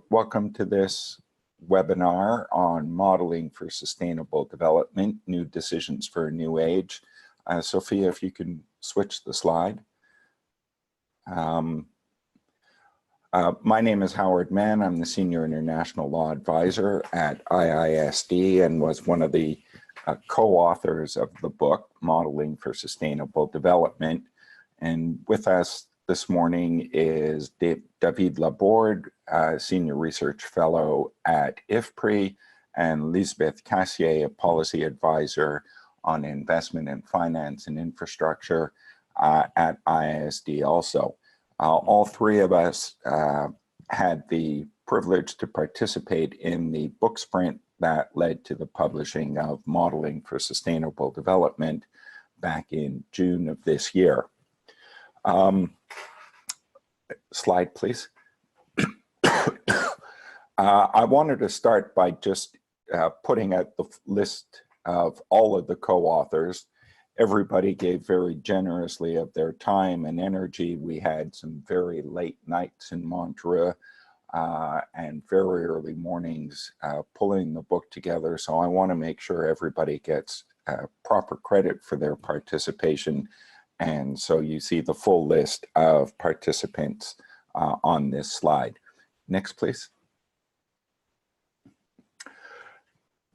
Welcome to this webinar on modeling for sustainable development, new decisions for a new age. Sophia, if you can switch the slide. My name is Howard Mann. I'm the Senior International Law Advisor at IISD and was one of the co-authors of the book, Modeling for Sustainable Development. And with us this morning is David Laborde, Senior Research Fellow at IFPRI, and Liesbeth Casier, a Policy Advisor on Investment and Finance and Infrastructure at IISD also. All three of us had the privilege to participate in the book sprint that led to the publishing of Modeling for Sustainable Development back in June of this year. Slide, please. I wanted to start by just putting out the list of all of the co-authors. Everybody gave very generously of their time and energy. We had some very late nights in Montreux and very early mornings pulling the book together. So I want to make sure everybody gets proper credit for their participation. And so you see the full list of participants on this slide. Next, please.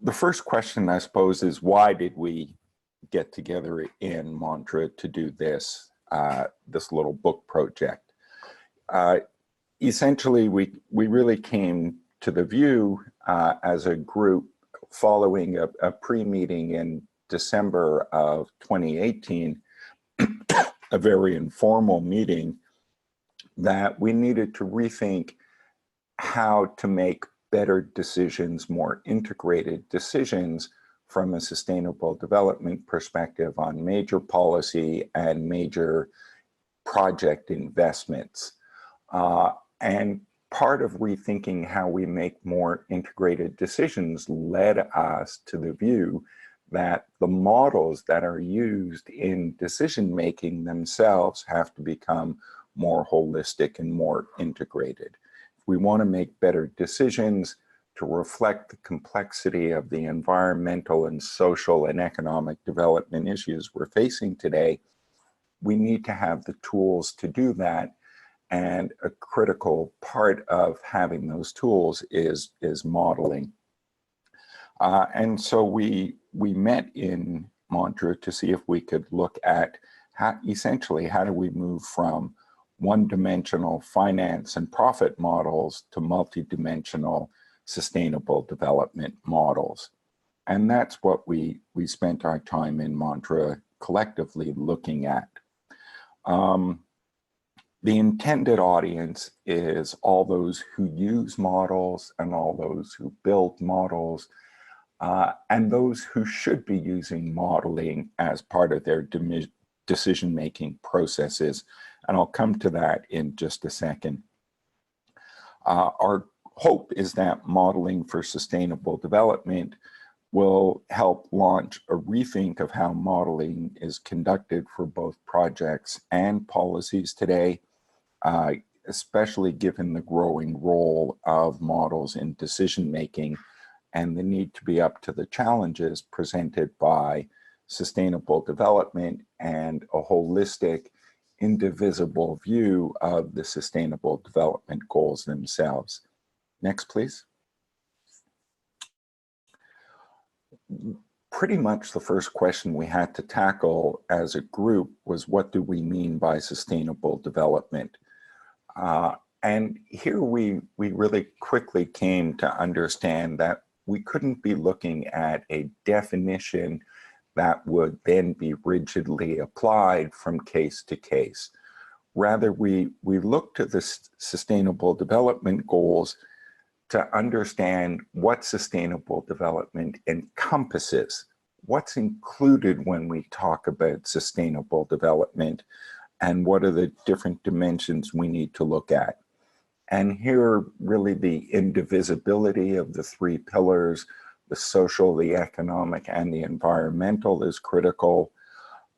The first question, I suppose, is why did we get together in Montreux to do this, this little book project? Essentially, we really came to the view as a group following a pre-meeting in December of 2018, a very informal meeting, that we needed to rethink how to make better decisions, more integrated decisions from a sustainable development perspective on major policy and major project investments. And part of rethinking how we make more integrated decisions led us to the view that the models that are used in decision-making themselves have to become more holistic and more integrated. If we want to make better decisions to reflect the complexity of the environmental and social and economic development issues we're facing today, we need to have the tools to do that. And a critical part of having those tools is modeling. And so we met in Montreux to see if we could look at essentially how do we move from one-dimensional finance and profit models to multi-dimensional sustainable development models. And that's what we spent our time in Montreux collectively looking at. The intended audience is all those who use models and all those who build models, and those who should be using modeling as part of their decision-making processes. And I'll come to that in just a second. Our hope is that modeling for sustainable development will help launch a rethink of how modeling is conducted for both projects and policies today, especially given the growing role of models in decision-making and the need to be up to the challenges presented by sustainable development and a holistic, indivisible view of the sustainable development goals themselves. Next, please. Pretty much the first question we had to tackle as a group was, what do we mean by sustainable development? And here we really quickly came to understand that we couldn't be looking at a definition that would then be rigidly applied from case to case. Rather, we looked to the sustainable development goals to understand what sustainable development encompasses, what's included when we talk about sustainable development, and what are the different dimensions we need to look at. And here, really the indivisibility of the three pillars, the social, the economic, and the environmental is critical.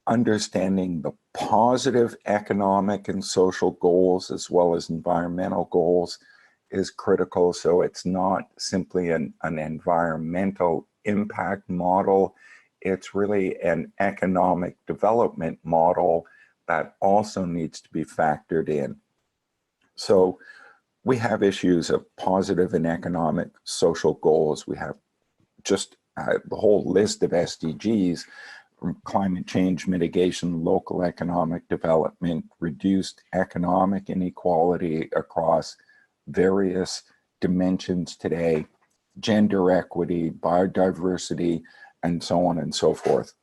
Understanding the positive economic and social goals as well as environmental goals is critical. So it's not simply an environmental impact model. It's really an economic development model that also needs to be factored in. So we have issues of positive and economic social goals. We have just the whole list of SDGs, from climate change mitigation, local economic development, reduced economic inequality across various dimensions today, gender equity, biodiversity, and so on and so forth.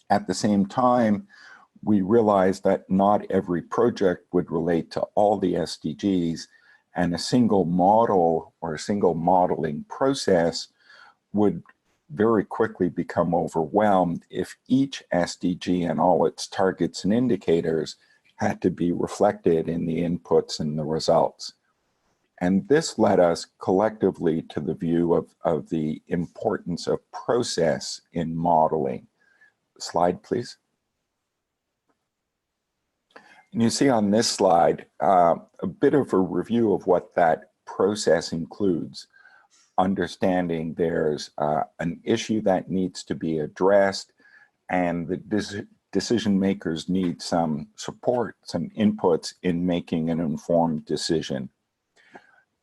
At the same time, we realized that not every project would relate to all the SDGs, and a single model or a single modeling process would very quickly become overwhelmed if each SDG and all its targets and indicators had to be reflected in the inputs and the results. And this led us collectively to the view of the importance of process in modeling. Slide, please. And you see on this slide a bit of a review of what that process includes. Understanding there's an issue that needs to be addressed, and the decision makers need some support, some inputs in making an informed decision.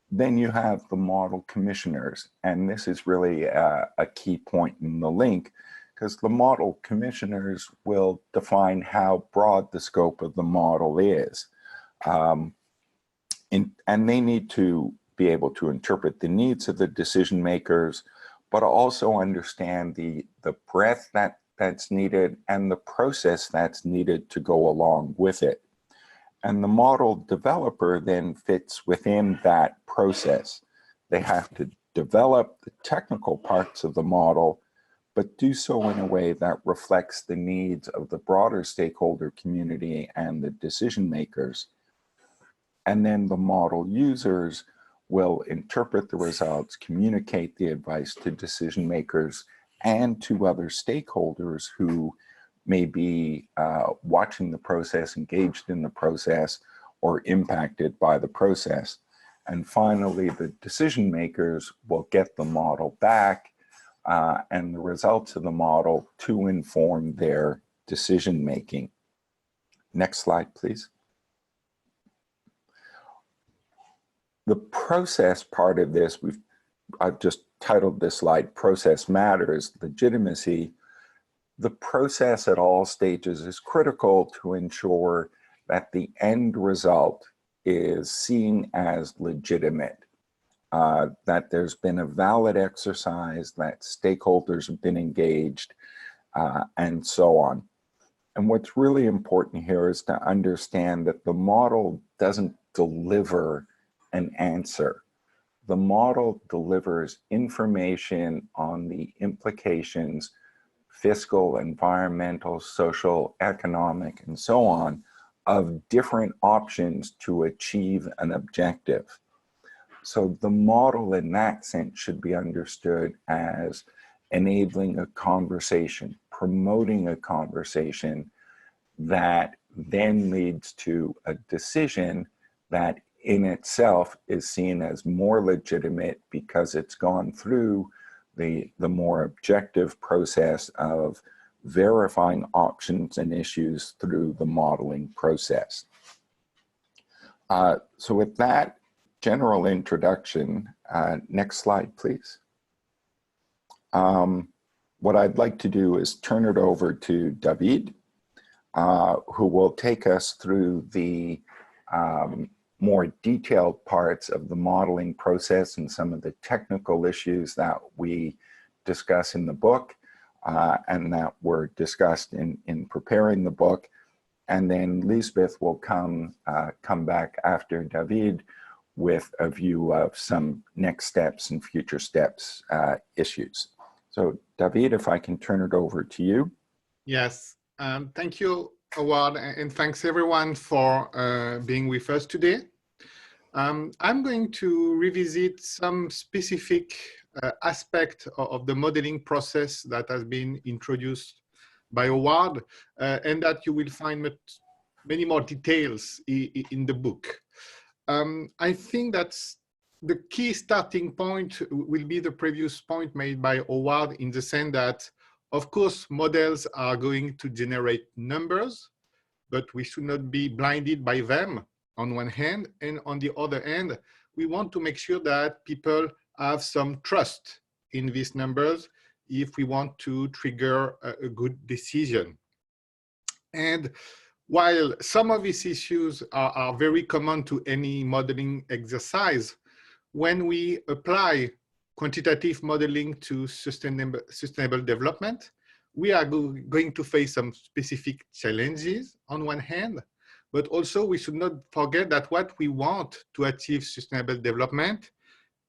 Then you have the model commissioners, and this is really a key point in the link, because the model commissioners will define how broad the scope of the model is. And they need to be able to interpret the needs of the decision makers, but also understand the breadth that's needed and the process that's needed to go along with it. And the model developer then fits within that process. They have to develop the technical parts of the model, but do so in a way that reflects the needs of the broader stakeholder community and the decision makers. And then the model users will interpret the results, communicate the advice to decision makers and to other stakeholders who may be watching the process, engaged in the process, or impacted by the process. And finally, the decision makers will get the model back and the results of the model to inform their decision making. Next slide, please. The process part of this, I've just titled this slide, Process Matters, Legitimacy. The process at all stages is critical to ensure that the end result is seen as legitimate, that there's been a valid exercise, that stakeholders have been engaged, and so on. And what's really important here is to understand that the model doesn't deliver an answer. The model delivers information on the implications, fiscal, environmental, social, economic, and so on, of different options to achieve an objective. So the model in that sense should be understood as enabling a conversation, promoting a conversation that then leads to a decision that in itself is seen as more legitimate because it's gone through the more objective process of verifying options and issues through the modeling process. So with that general introduction, next slide, please. What I'd like to do is turn it over to David, who will take us through the more detailed parts of the modeling process and some of the technical issues that we discuss in the book and that were discussed in preparing the book. And then Liesbeth will come back after David with a view of some next steps and future steps issues. So David, if I can turn it over to you. Yes, thank you, Howard, and thanks everyone for being with us today. I'm going to revisit some specific aspect of the modeling process that has been introduced by Howard and that you will find many more details in the book. I think that's the key starting point will be the previous point made by Howard, in the sense that, of course, models are going to generate numbers, but we should not be blinded by them on one hand. And on the other hand, we want to make sure that people have some trust in these numbers if we want to trigger a good decision. And while some of these issues are very common to any modeling exercise, when we apply quantitative modeling to sustainable development, we are going to face some specific challenges on one hand, but also we should not forget that what we want to achieve sustainable development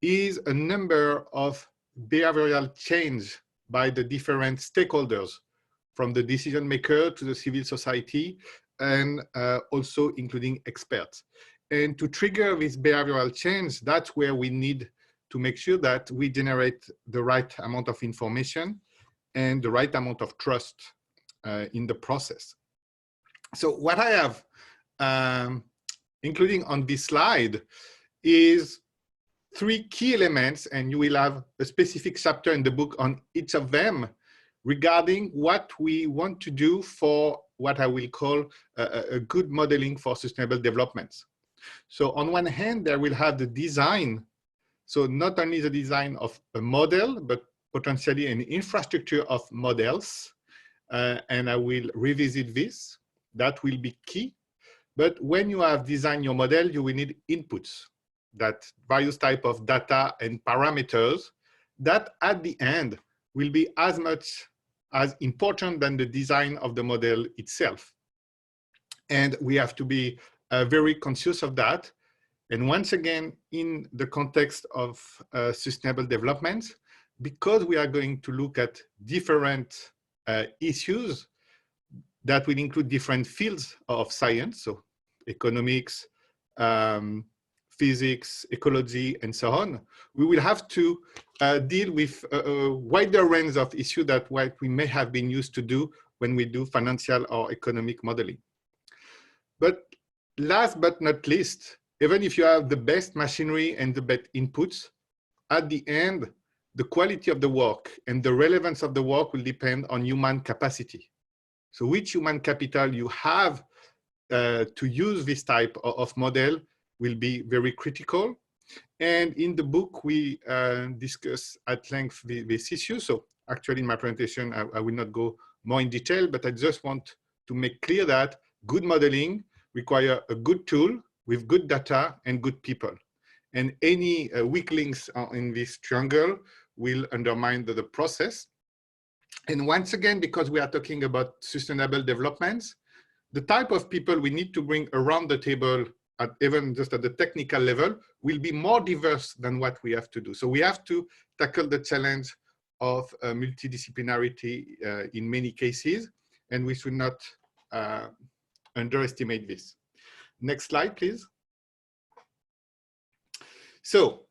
is a number of behavioral change by the different stakeholders, from the decision maker to the civil society, and also including experts. And to trigger this behavioral change, that's where we need to make sure that we generate the right amount of information and the right amount of trust in the process. So what I have, including on this slide, is 3 key elements, and you will have a specific chapter in the book on each of them, regarding what we want to do for what I will call a good modeling for sustainable developments. So on one hand, there will have the design. So not only the design of a model, but potentially an infrastructure of models. And I will revisit this. That will be key. But when you have designed your model, you will need inputs, that various type of data and parameters that at the end will be as much as important than the design of the model itself. And we have to be very conscious of that. And once again, in the context of sustainable development, because we are going to look at different issues that will include different fields of science, so economics, physics, ecology, and so on, we will have to deal with a wider range of issues than what we may have been used to do when we do financial or economic modeling. But last but not least, even if you have the best machinery and the best inputs, at the end, the quality of the work and the relevance of the work will depend on human capacity. So which human capital you have to use this type of model will be very critical. And in the book, we discuss at length this issue. So actually in my presentation, I will not go more in detail, but I just want to make clear that good modeling requires a good tool with good data and good people. And any weak links in this triangle will undermine the process. And once again, because we are talking about sustainable developments, the type of people we need to bring around the table, at even just at the technical level, will be more diverse than what we have to do. So we have to tackle the challenge of multidisciplinarity in many cases, and we should not underestimate this. Next slide, please. So,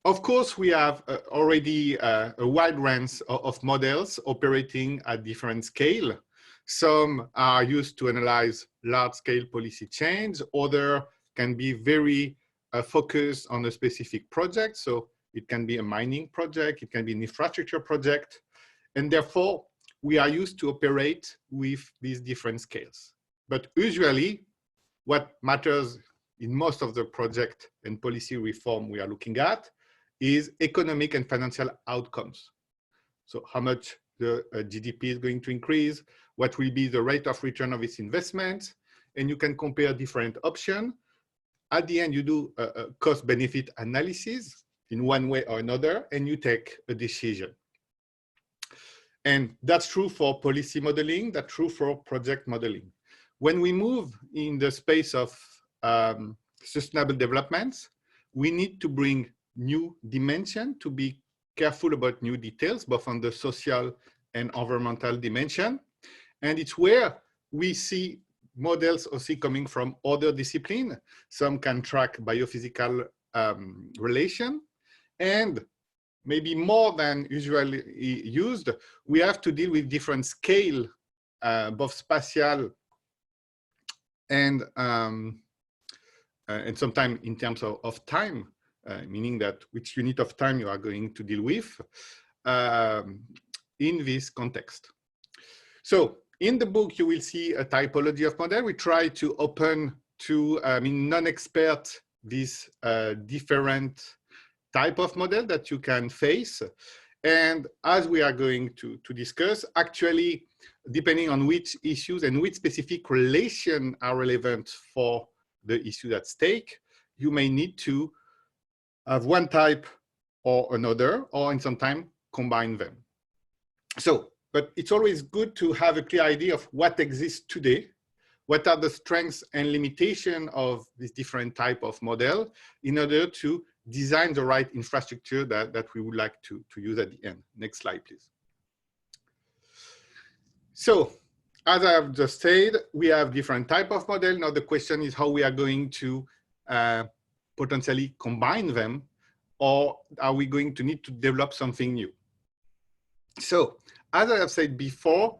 of course, we have already a wide range of models operating at different scale. Some are used to analyze large-scale policy change. Others can be very focused on a specific project. So it can be a mining project, it can be an infrastructure project. And therefore, we are used to operate with these different scales. But usually, what matters in most of the project and policy reform we are looking at is economic and financial outcomes. So how much the GDP is going to increase, what will be the rate of return of its investment, and you can compare different options. At the end, you do a cost-benefit analysis in one way or another, and you take a decision. And that's true for policy modeling, that's true for project modeling. When we move in the space of sustainable developments, we need to bring new dimension, to be careful about new details, both on the social and environmental dimension. And it's where we see models also coming from other disciplines. Some can track biophysical relation, and maybe more than usually used, we have to deal with different scale, both spatial and and sometimes in terms of time, meaning that which unit of time you are going to deal with in this context. So in the book, you will see a typology of model. We try to open to non-expert these different type of model that you can face. And as we are going to discuss, actually, depending on which issues and which specific relation are relevant for the issue at stake, you may need to have one type or another, or in some time combine them. So, but it's always good to have a clear idea of what exists today, what are the strengths and limitations of this different type of model in order to design the right infrastructure that we would like to use at the end. Next slide, please. So, as I have just said, we have different type of model. Now the question is how we are going to potentially combine them, or are we going to need to develop something new? So, as I have said before,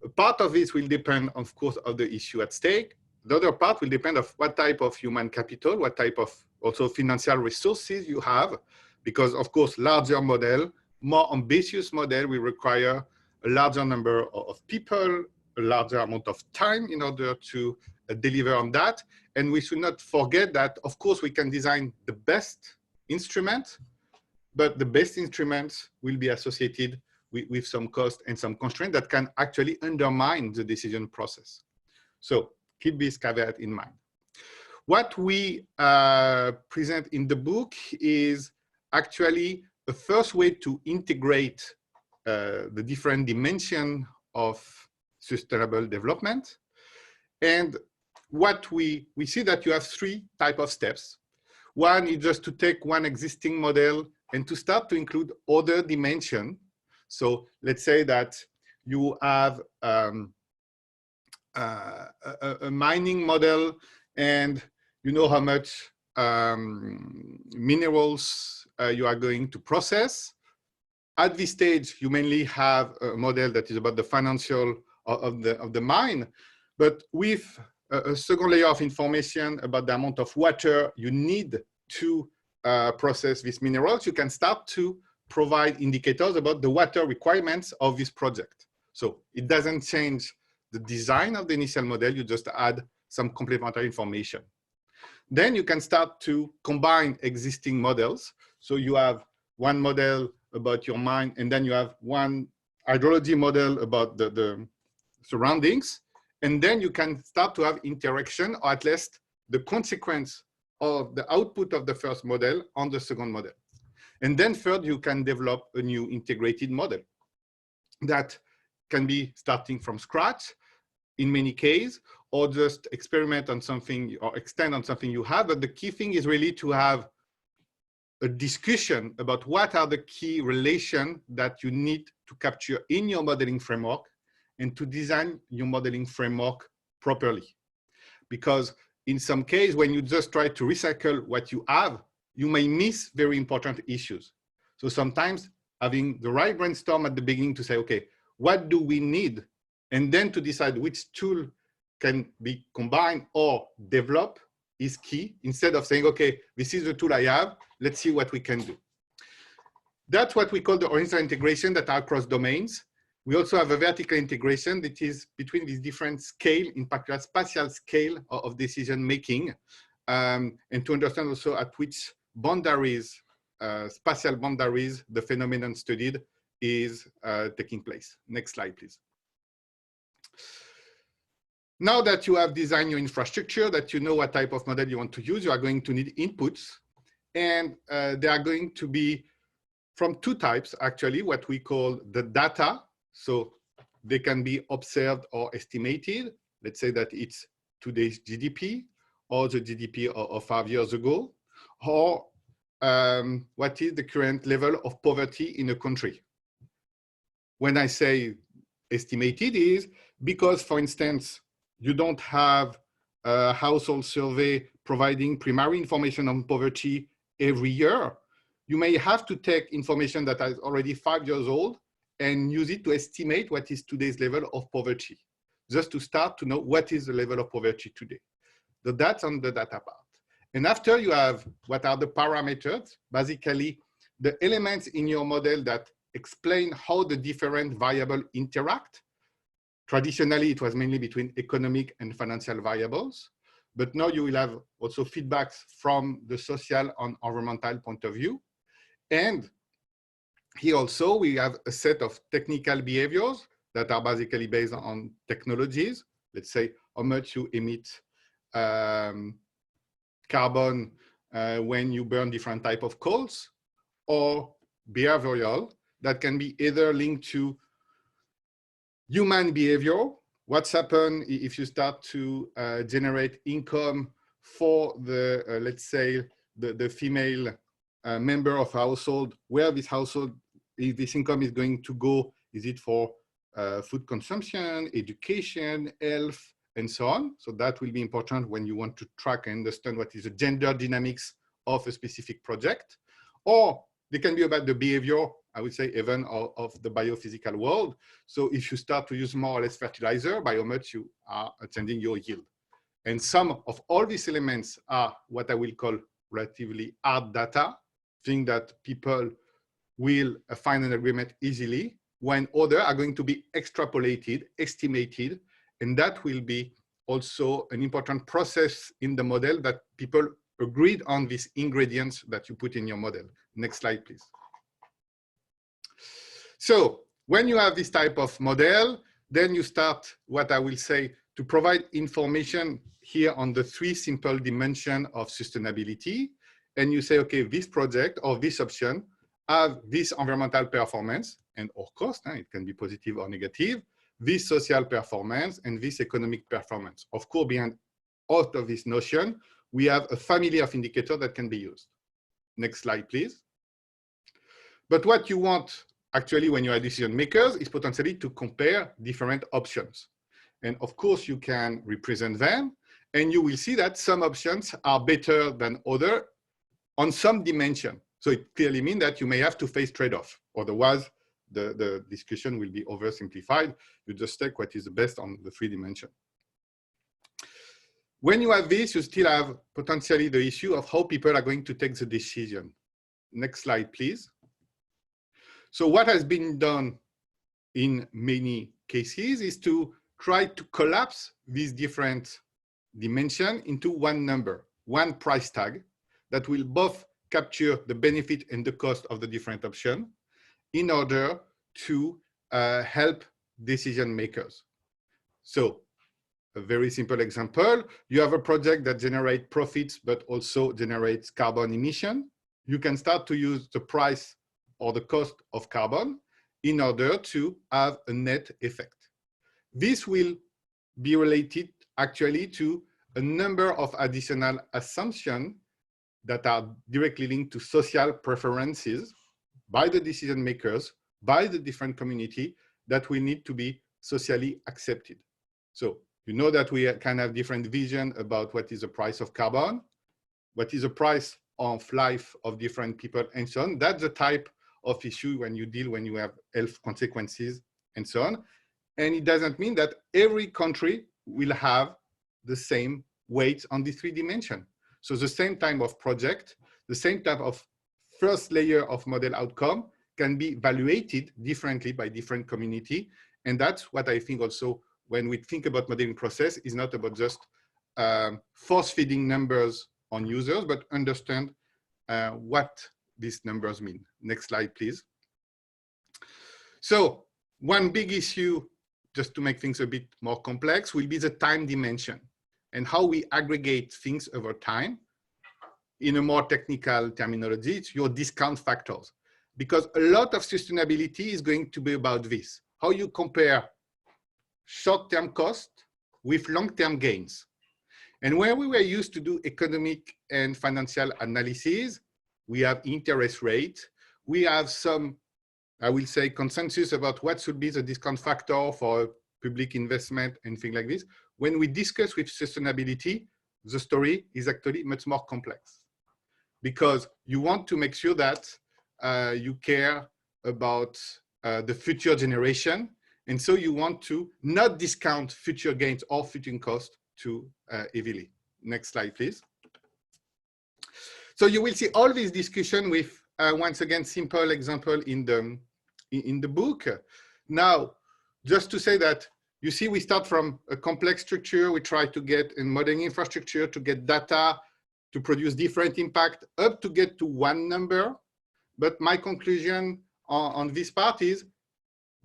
a part of this will depend, of course, on the issue at stake. The other part will depend on what type of human capital, what type of also financial resources you have, because of course, larger model, more ambitious model will require a larger number of people, a larger amount of time in order to deliver on that. And we should not forget that, of course, we can design the best instrument, but the best instruments will be associated with some cost and some constraint that can actually undermine the decision process. So keep this caveat in mind. What we present in the book is actually the first way to integrate the different dimensions of sustainable development. And what we see that you have three types of steps. One is just to take one existing model and to start to include other dimensions. So let's say that you have a mining model and you know how much minerals you are going to process. At this stage, you mainly have a model that is about the financial of the mine, but with a second layer of information about the amount of water you need to process these minerals, you can start to provide indicators about the water requirements of this project. So it doesn't change the design of the initial model, you just add some complementary information. Then you can start to combine existing models. So you have one model about your mine, and then you have one hydrology model about the surroundings. And then you can start to have interaction, or at least the consequence of the output of the first model on the second model. And then third, you can develop a new integrated model that can be starting from scratch in many cases, or just experiment on something or extend on something you have. But the key thing is really to have a discussion about what are the key relations that you need to capture in your modeling framework and to design your modeling framework properly. Because in some cases, when you just try to recycle what you have, you may miss very important issues. So sometimes having the right brainstorm at the beginning to say, okay, what do we need? And then to decide which tool can be combined or developed is key, instead of saying, okay, this is the tool I have, let's see what we can do. That's what we call the horizontal integration that are across domains. We also have a vertical integration that is between these different scale, in particular spatial scale of decision making, and to understand also at which boundaries, spatial boundaries, the phenomenon studied is taking place. Next slide, please. Now that you have designed your infrastructure, that you know what type of model you want to use, you are going to need inputs. And they are going to be from two types, actually, what we call the data. So they can be observed or estimated. Let's say that it's today's GDP or the GDP of 5 years ago, or what is the current level of poverty in a country. When I say estimated is because, for instance, you don't have a household survey providing primary information on poverty every year. You may have to take information that is already 5 years old and use it to estimate what is today's level of poverty, just to start to know what is the level of poverty today. So that's on the data part. And after you have what are the parameters, basically the elements in your model that explain how the different variables interact. Traditionally, it was mainly between economic and financial variables, but now you will have also feedbacks from the social and environmental point of view. And here also, we have a set of technical behaviors that are basically based on technologies. Let's say how much you emit carbon when you burn different type of coals, or behavioral that can be either linked to human behavior. What's happened if you start to generate income for the, let's say, the female member of household, where this household, if this income is going to go, is it for food consumption, education, health, and so on. So that will be important when you want to track and understand what is the gender dynamics of a specific project. Or they can be about the behavior, I would say, even of the biophysical world. So if you start to use more or less fertilizer, by how much you are changing your yield. And some of all these elements are what I will call relatively hard data, thing that people will find an agreement easily, when others are going to be extrapolated, estimated, and that will be also an important process in the model that people agreed on these ingredients that you put in your model. Next slide, please. So when you have this type of model, then you start, what I will say, to provide information here on the 3 simple dimensions of sustainability. And you say, okay, this project or this option have this environmental performance and or cost, it can be positive or negative, this social performance and this economic performance. Of course, behind all of this notion, we have a family of indicators that can be used. Next slide, please. But what you want actually when you are decision makers is potentially to compare different options. And of course, you can represent them, and you will see that some options are better than others on some dimension. So it clearly means that you may have to face trade-off. Otherwise, the discussion will be oversimplified. You just take what is the best on the 3 dimensions. When you have this, you still have potentially the issue of how people are going to take the decision. Next slide, please. So what has been done in many cases is to try to collapse these different dimensions into one number, one price tag that will both capture the benefit and the cost of the different options in order to help decision makers. So a very simple example, you have a project that generates profits, but also generates carbon emission. You can start to use the price or the cost of carbon in order to have a net effect. This will be related actually to a number of additional assumptions that are directly linked to social preferences by the decision makers, by the different community that will need to be socially accepted. So you know that we can have different vision about what is the price of carbon, what is the price of life of different people, and so on. That's the type of issue when you have health consequences and so on. And it doesn't mean that every country will have the same weight on the 3 dimensions. So the same type of project, the same type of first layer of model outcome can be evaluated differently by different community. And that's what I think also when we think about modeling process is not about just force feeding numbers on users, but understand what these numbers mean. Next slide, please. So one big issue, just to make things a bit more complex, will be the time dimension and how we aggregate things over time. In a more technical terminology, it's your discount factors. Because a lot of sustainability is going to be about this, how you compare short-term cost with long-term gains. And where we were used to do economic and financial analysis, we have interest rate, we have some, I will say, consensus about what should be the discount factor for public investment and things like this. When we discuss with sustainability, the story is actually much more complex because you want to make sure that you care about the future generation. And so you want to not discount future gains or future costs too heavily. Next slide, please. So you will see all this discussion with, once again, simple example in the book. Now, just to say that, you see, we start from a complex structure. We try to get a modeling infrastructure to get data, to produce different impact, up to get to one number. But my conclusion on this part is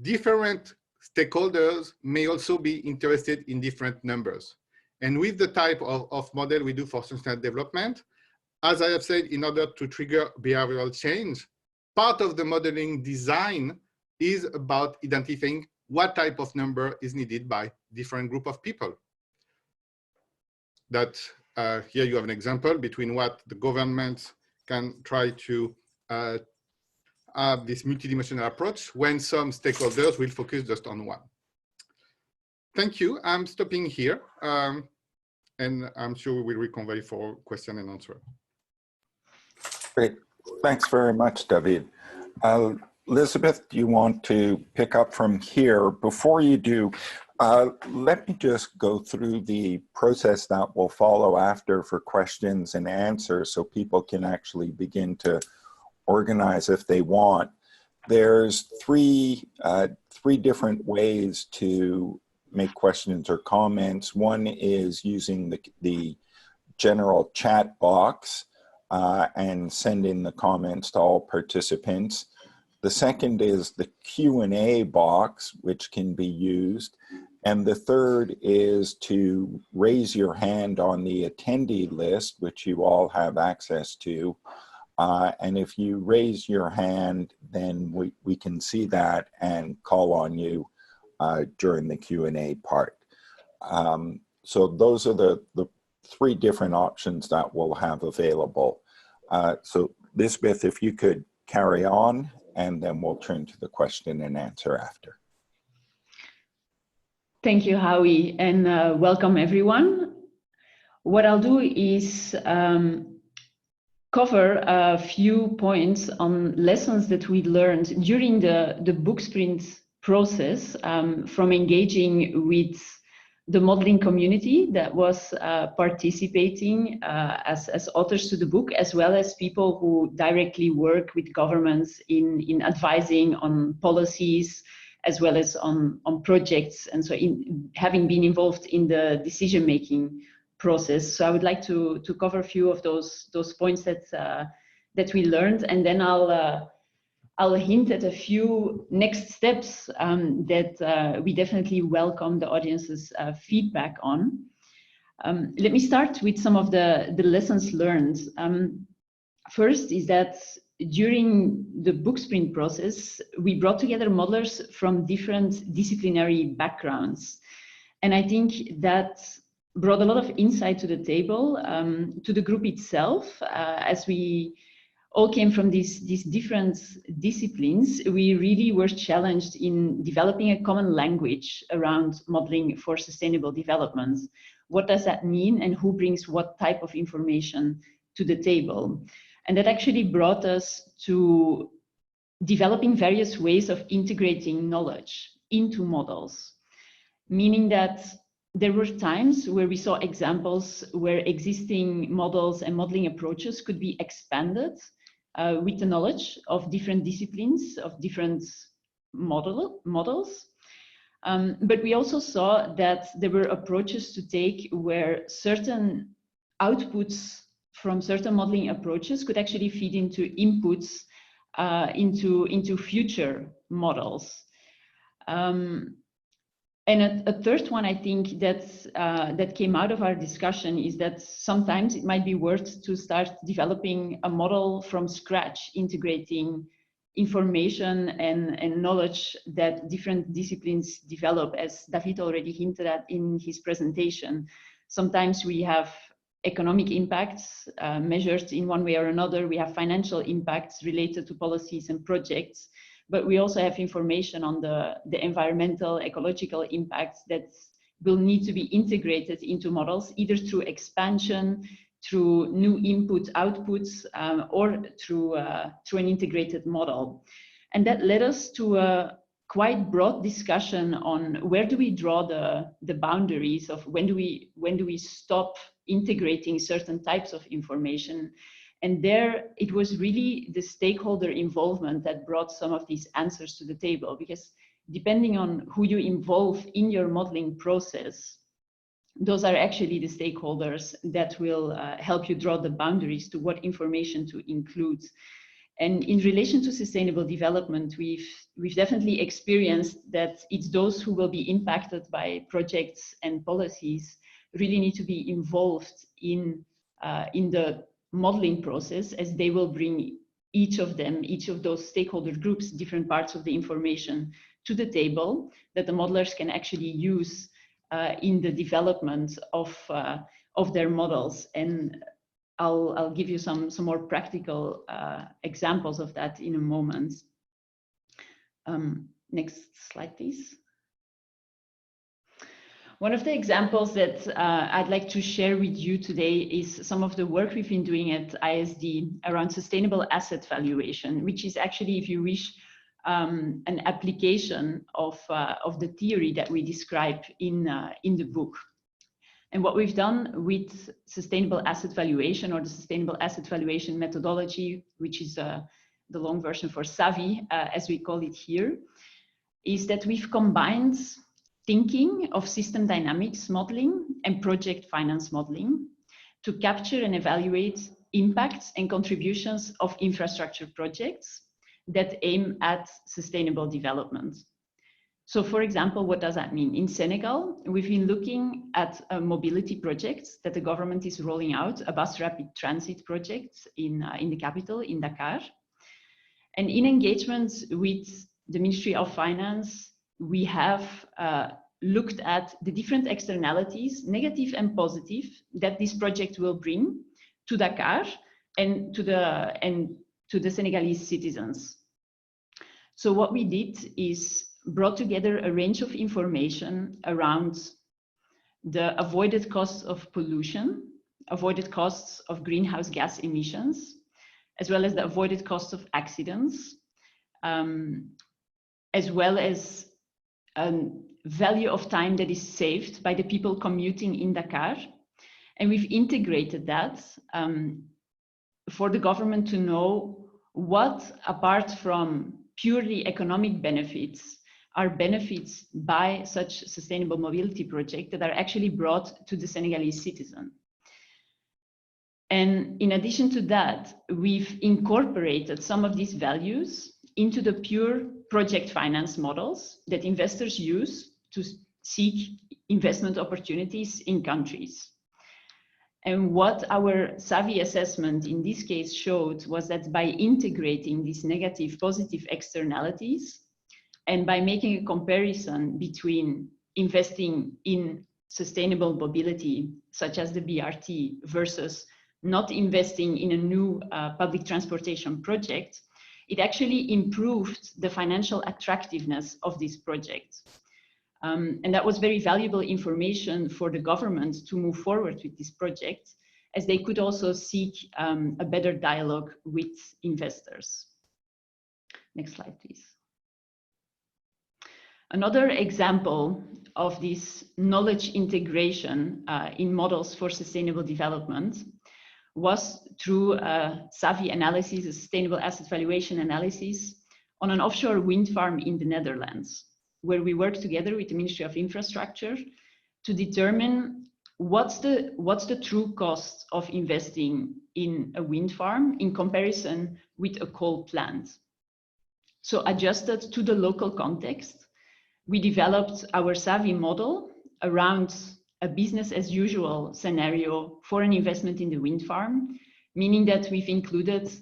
different stakeholders may also be interested in different numbers. And with the type of model we do for sustainable development, as I have said, in order to trigger behavioral change, part of the modeling design is about identifying what type of number is needed by different group of people. That here you have an example between what the governments can try to have this multidimensional approach when some stakeholders will focus just on one. Thank you. I'm stopping here, and I'm sure we will reconvene for question and answer. Great. Thanks very much, David. Liesbeth, do you want to pick up from here? Before you do, let me just go through the process that will follow after for questions and answers so people can actually begin to organize if they want. There's three different ways to make questions or comments. One is using the general chat box and send in the comments to all participants. The second is the Q&A box, which can be used. And the third is to raise your hand on the attendee list, which you all have access to. And if you raise your hand, then we can see that and call on you during the Q&A part. So those are the three different options that we'll have available. So Liesbeth, if you could carry on, and then we'll turn to the question and answer after. Thank you, Howie, and welcome everyone. What I'll do is cover a few points on lessons that we learned during the book sprint process from engaging with the modeling community that was participating as authors to the book, as well as people who directly work with governments in advising on policies, as well as on projects, and so having been involved in the decision-making process. So I would like to cover a few of those points that we learned, and then I'll hint at a few next steps that we definitely welcome the audience's feedback on. Let me start with some of the lessons learned. First is that during the book sprint process, we brought together modelers from different disciplinary backgrounds. And I think that brought a lot of insight to the table, to the group itself. As we all came from these different disciplines, we really were challenged in developing a common language around modeling for sustainable development. What does that mean, and who brings what type of information to the table? And that actually brought us to developing various ways of integrating knowledge into models, meaning that there were times where we saw examples where existing models and modeling approaches could be expanded with the knowledge of different disciplines, of different models. But we also saw that there were approaches to take where certain outputs from certain modeling approaches could actually feed into inputs into future models. And a third one, I think, that came out of our discussion is that sometimes it might be worth to start developing a model from scratch, integrating information and knowledge that different disciplines develop, as David already hinted at in his presentation. Sometimes we have economic impacts measured in one way or another. We have financial impacts related to policies and projects. But we also have information on the environmental, ecological impacts that will need to be integrated into models, either through expansion, through new input outputs, or through an integrated model. And that led us to a quite broad discussion on where do we draw the boundaries of when do we stop integrating certain types of information, And there, it was really the stakeholder involvement that brought some of these answers to the table, because depending on who you involve in your modeling process, those are actually the stakeholders that will help you draw the boundaries to what information to include. And in relation to sustainable development, we've definitely experienced that it's those who will be impacted by projects and policies really need to be involved in the modeling process, as they will bring each of those stakeholder groups, different parts of the information to the table that the modelers can actually use in the development of their models. And I'll give you some more practical examples of that in a moment. Next slide, please. One of the examples that I'd like to share with you today is some of the work we've been doing at IISD around sustainable asset valuation, which is actually, if you wish, an application of the theory that we describe in the book. And what we've done with sustainable asset valuation, or the sustainable asset valuation methodology, which is the long version for SAVI, as we call it here, is that we've combined thinking of system dynamics modeling and project finance modeling to capture and evaluate impacts and contributions of infrastructure projects that aim at sustainable development. So for example, what does that mean? In Senegal, we've been looking at mobility projects that the government is rolling out, a bus rapid transit project in the capital, in Dakar. And in engagement with the Ministry of Finance, we have looked at the different externalities, negative and positive, that this project will bring to Dakar and to the Senegalese citizens. So what we did is brought together a range of information around the avoided costs of pollution, avoided costs of greenhouse gas emissions, as well as the avoided costs of accidents, as well as value of time that is saved by the people commuting in Dakar. And we've integrated that for the government to know what, apart from purely economic benefits, are benefits by such sustainable mobility projects that are actually brought to the Senegalese citizen. And in addition to that, we've incorporated some of these values into the pure project finance models that investors use to seek investment opportunities in countries. And what our SAVI assessment in this case showed was that by integrating these negative, positive externalities, and by making a comparison between investing in sustainable mobility, such as the BRT, versus not investing in a new public transportation project, it actually improved the financial attractiveness of this project. And that was very valuable information for the government to move forward with this project, as they could also seek a better dialogue with investors. Next slide, please. Another example of this knowledge integration in models for sustainable development was through SAVI analysis, a sustainable asset valuation analysis, on an offshore wind farm in the Netherlands, where we worked together with the Ministry of Infrastructure to determine what's the true cost of investing in a wind farm in comparison with a coal plant. So adjusted to the local context, we developed our SAVI model around a business as usual scenario for an investment in the wind farm, meaning that we've included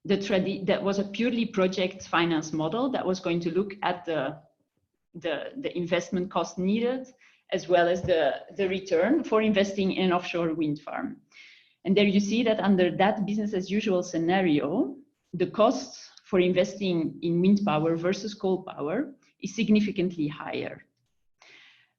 that was a purely project finance model that was going to look at the investment cost needed, as well as the return for investing in an offshore wind farm. And there you see that under that business as usual scenario, the costs for investing in wind power versus coal power is significantly higher.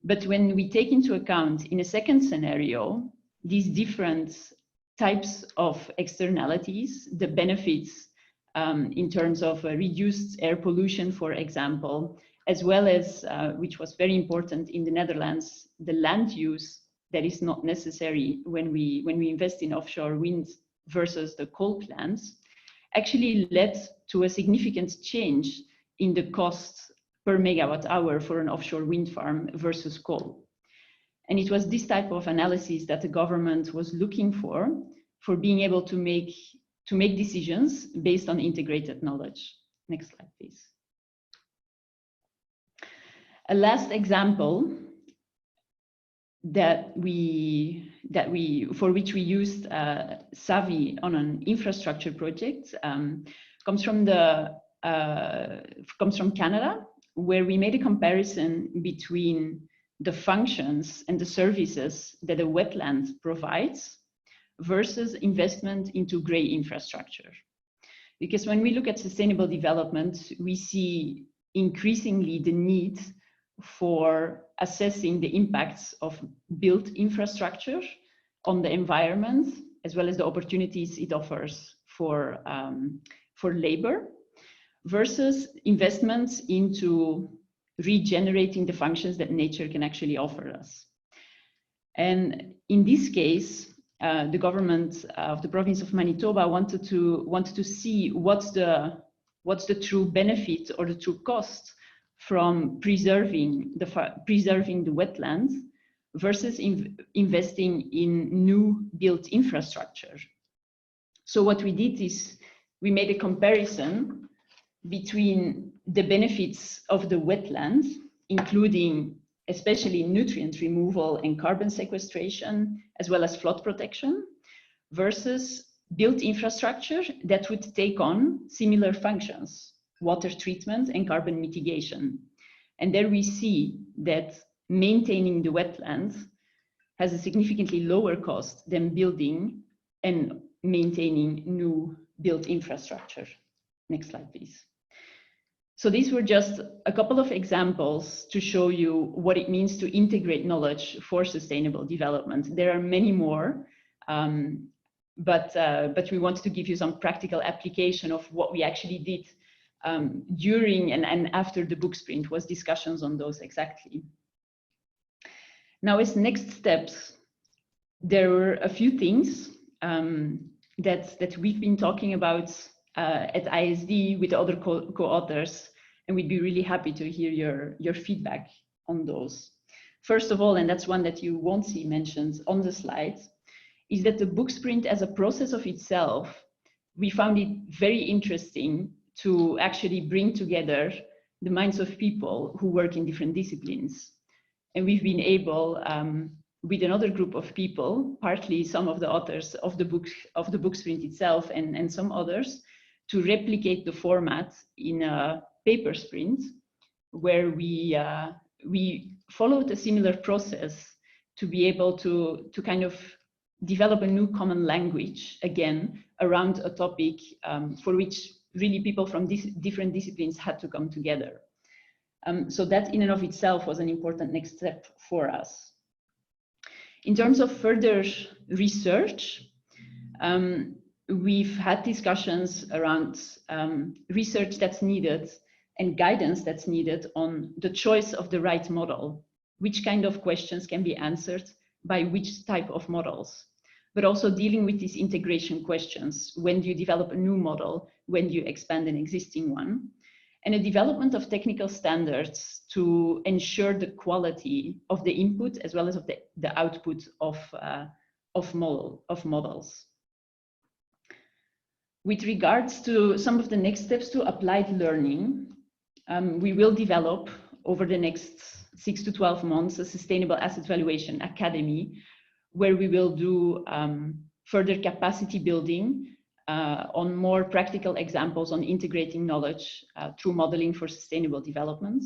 But when we take into account in a second scenario, these different types of externalities, the benefits in terms of reduced air pollution, for example, as well as, which was very important in the Netherlands, the land use that is not necessary when we invest in offshore wind versus the coal plants actually led to a significant change in the cost per megawatt hour for an offshore wind farm versus coal. And it was this type of analysis that the government was looking for being able to make decisions based on integrated knowledge. Next slide, please. A last example for which we used Savvy on an infrastructure project comes from Canada, where we made a comparison between the functions and the services that a wetland provides versus investment into gray infrastructure. Because when we look at sustainable development, we see increasingly the need for assessing the impacts of built infrastructure on the environment, as well as the opportunities it offers for labor, versus investments into regenerating the functions that nature can actually offer us. And in this case, the government of the province of Manitoba wanted to see what's the true benefit or the true cost from preserving the wetlands versus investing in new built infrastructure. So what we did is we made a comparison between the benefits of the wetlands, including especially nutrient removal and carbon sequestration, as well as flood protection, versus built infrastructure that would take on similar functions, water treatment and carbon mitigation. And there we see that maintaining the wetlands has a significantly lower cost than building and maintaining new built infrastructure. Next slide, please. So these were just a couple of examples to show you what it means to integrate knowledge for sustainable development. There are many more, but we wanted to give you some practical application of what we actually did during and after the book sprint, was discussions on those exactly. Now, as next steps, there were a few things that we've been talking about at IISD with other co-authors, and we'd be really happy to hear your feedback on those. First of all, and that's one that you won't see mentioned on the slides, is that the book sprint as a process of itself, we found it very interesting to actually bring together the minds of people who work in different disciplines. And we've been able, with another group of people, partly some of the authors of the book sprint itself and some others, to replicate the format in a paper sprint, where we followed a similar process to be able to kind of develop a new common language, again, around a topic for which really people from different disciplines had to come together. So that in and of itself was an important next step for us. In terms of further research, we've had discussions around research that's needed and guidance that's needed on the choice of the right model, which kind of questions can be answered by which type of models, but also dealing with these integration questions. When do you develop a new model? When do you expand an existing one? And a development of technical standards to ensure the quality of the input as well as of the output of models. With regards to some of the next steps to applied learning, we will develop over the next 6 to 12 months a Sustainable Asset Valuation Academy, where we will do further capacity building on more practical examples on integrating knowledge through modeling for sustainable development.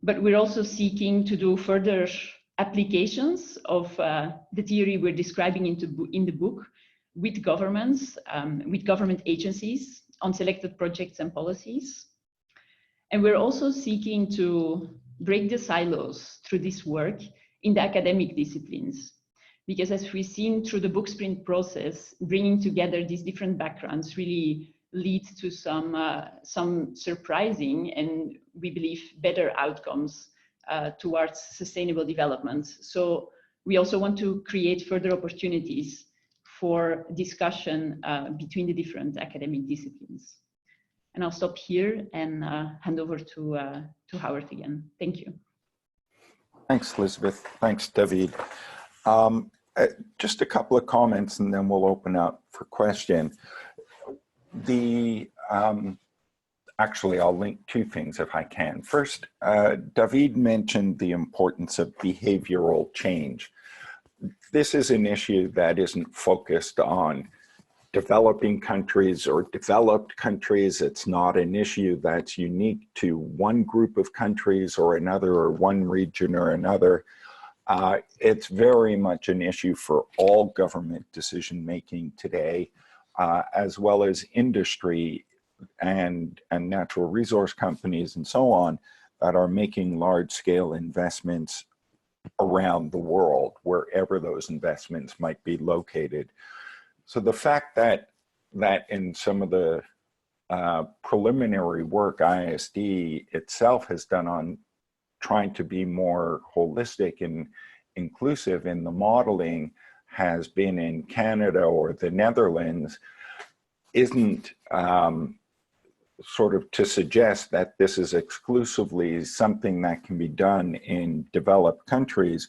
But we're also seeking to do further applications of the theory we're describing in the book with governments, with government agencies on selected projects and policies. And we're also seeking to break the silos through this work in the academic disciplines. Because as we've seen through the book sprint process, bringing together these different backgrounds really lead to some surprising and we believe better outcomes towards sustainable development. So we also want to create further opportunities for discussion between the different academic disciplines. And I'll stop here and hand over to Howard again. Thank you. Thanks, Liesbeth. Thanks, David. Just a couple of comments and then we'll open up for question. Actually, I'll link two things if I can. First, David mentioned the importance of behavioral change. This is an issue that isn't focused on developing countries or developed countries. It's not an issue that's unique to one group of countries or another, or one region or another. It's very much an issue for all government decision-making today, as well as industry and natural resource companies and so on that are making large-scale investments around the world, wherever those investments might be located. So the fact that in some of the preliminary work IISD itself has done on trying to be more holistic and inclusive in the modeling has been in Canada or the Netherlands isn't sort of to suggest that this is exclusively something that can be done in developed countries.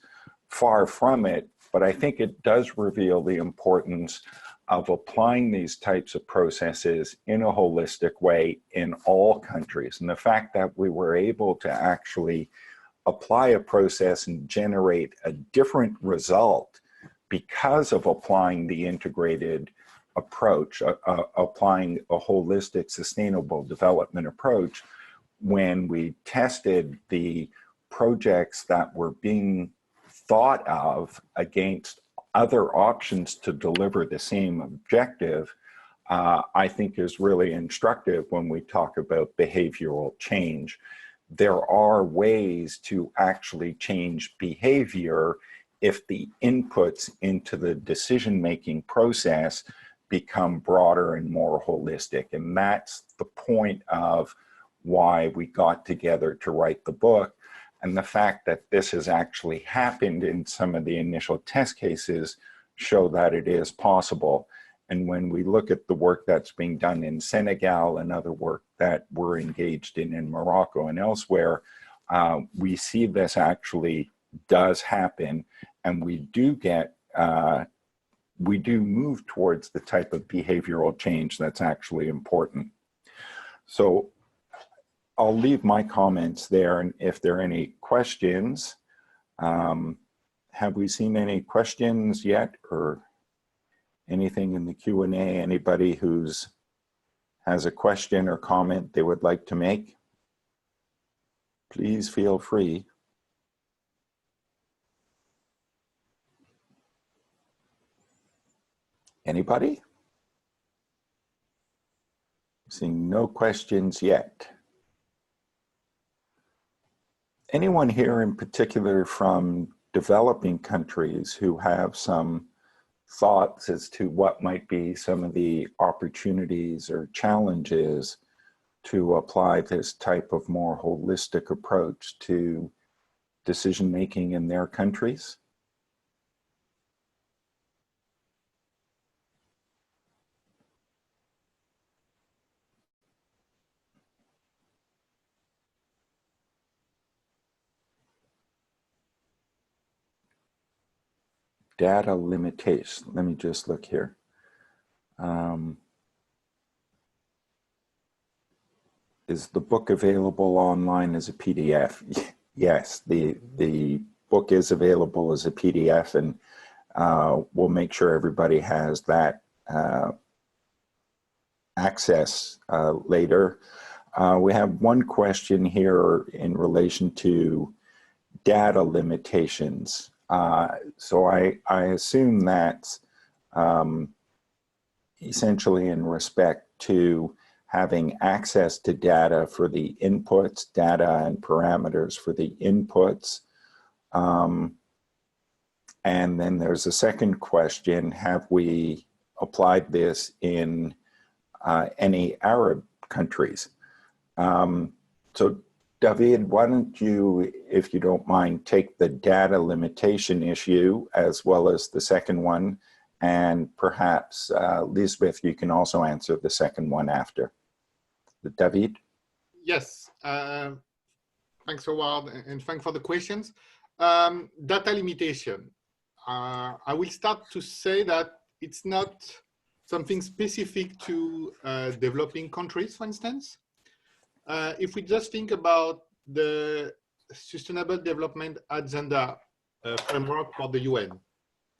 Far from it, but I think it does reveal the importance of applying these types of processes in a holistic way in all countries. And the fact that we were able to actually apply a process and generate a different result because of applying the integrated approach, applying a holistic sustainable development approach, when we tested the projects that were being thought of against other options to deliver the same objective, I think is really instructive when we talk about behavioral change. There are ways to actually change behavior if the inputs into the decision-making process become broader and more holistic. And that's the point of why we got together to write the book. And the fact that this has actually happened in some of the initial test cases show that it is possible. And when we look at the work that's being done in Senegal and other work that we're engaged in Morocco and elsewhere, we see this actually does happen, and we do get, we do move towards the type of behavioral change that's actually important. So I'll leave my comments there, and if there are any questions, have we seen any questions yet, or anything in the Q&A? Anybody who's has a question or comment they would like to make, please feel free. Anybody? Seeing no questions yet. Anyone here in particular from developing countries who have some thoughts as to what might be some of the opportunities or challenges to apply this type of more holistic approach to decision-making in their countries? Data limitation. Let me just look here. Is the book available online as a PDF? Yes, the book is available as a PDF, and we'll make sure everybody has that access later. We have one question here in relation to data limitations. So I assume that's essentially in respect to having access to data for the inputs, data and parameters for the inputs. And then there's a second question: have we applied this in any Arab countries? So David, why don't you, if you don't mind, take the data limitation issue as well as the second one, And perhaps, Liesbeth, you can also answer the second one after. David? Yes. Thanks, Howard, and thanks for the questions. Data limitation. I will start to say that it's not something specific to developing countries, for instance. If we just think about the Sustainable Development Agenda framework for the UN,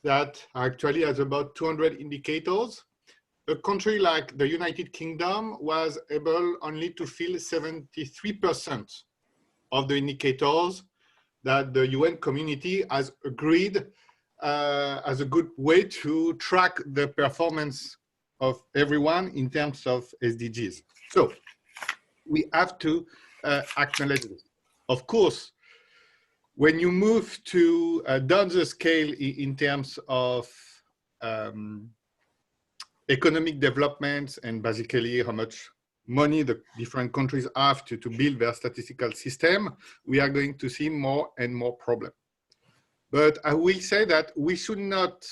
that actually has about 200 indicators. A country like the United Kingdom was able only to fill 73% of the indicators that the UN community has agreed as a good way to track the performance of everyone in terms of SDGs. So we have to acknowledge this. Of course, when you move to down the scale in terms of economic development and basically how much money the different countries have to build their statistical system, we are going to see more and more problems. But I will say that we should not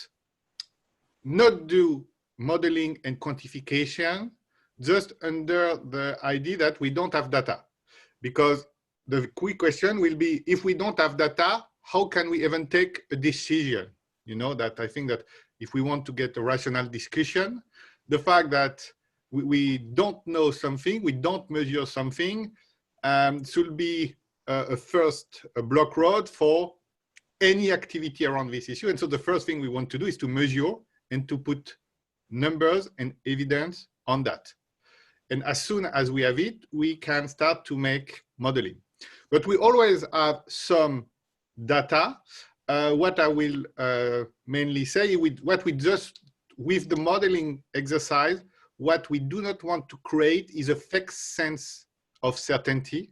do modeling and quantification just under the idea that we don't have data. Because the quick question will be, if we don't have data, how can we even take a decision? You know, that I think that if we want to get a rational discussion, the fact that we don't know something, we don't measure something, should be a first block road for any activity around this issue. And so the first thing we want to do is to measure and to put numbers and evidence on that. And as soon as we have it, we can start to make modeling. But we always have some data. What I will mainly say, with the modeling exercise, what we do not want to create is a fake sense of certainty